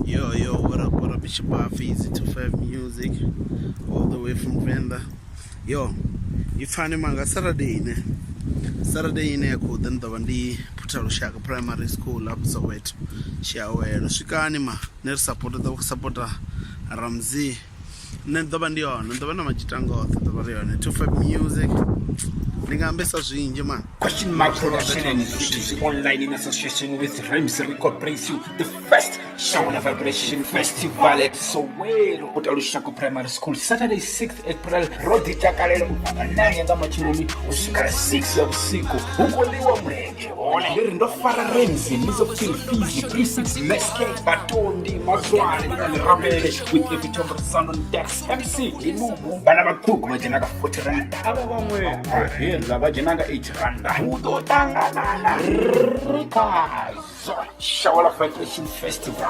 Yo, what up, it's your boy Feezy 25 Music, all the way from Venda. Yo, ifani manga Saturday ine ku then the ndi Putalo Shaka Primary School up Soweto. Shawelo shikani ma ne supporta Ramzi. Nendaba ndiyo, nendaba na majitango nendaba ndiyo, 25 Music. Ningambesa zwinji man. Question Mark Production and Feezy online in association with Rims Record brings you the first Shower Vibration Festival at Soweto Putalo Shaka Primary School, Saturday 6th April. Rodi Chakalelo Nani anga machirumi usikara 6 ya usiku ukoliwa mrenge ona heri ndo fara Remzi nizo feel Feezy 36 Meske Batondi Mazwani na Rabele with every time sound on decks MC Inubu bana bakuku majinaga 40 randa aba bamwe ahela bajinaga 8 randa udo tangana Rikazo Shower Vibration Festival.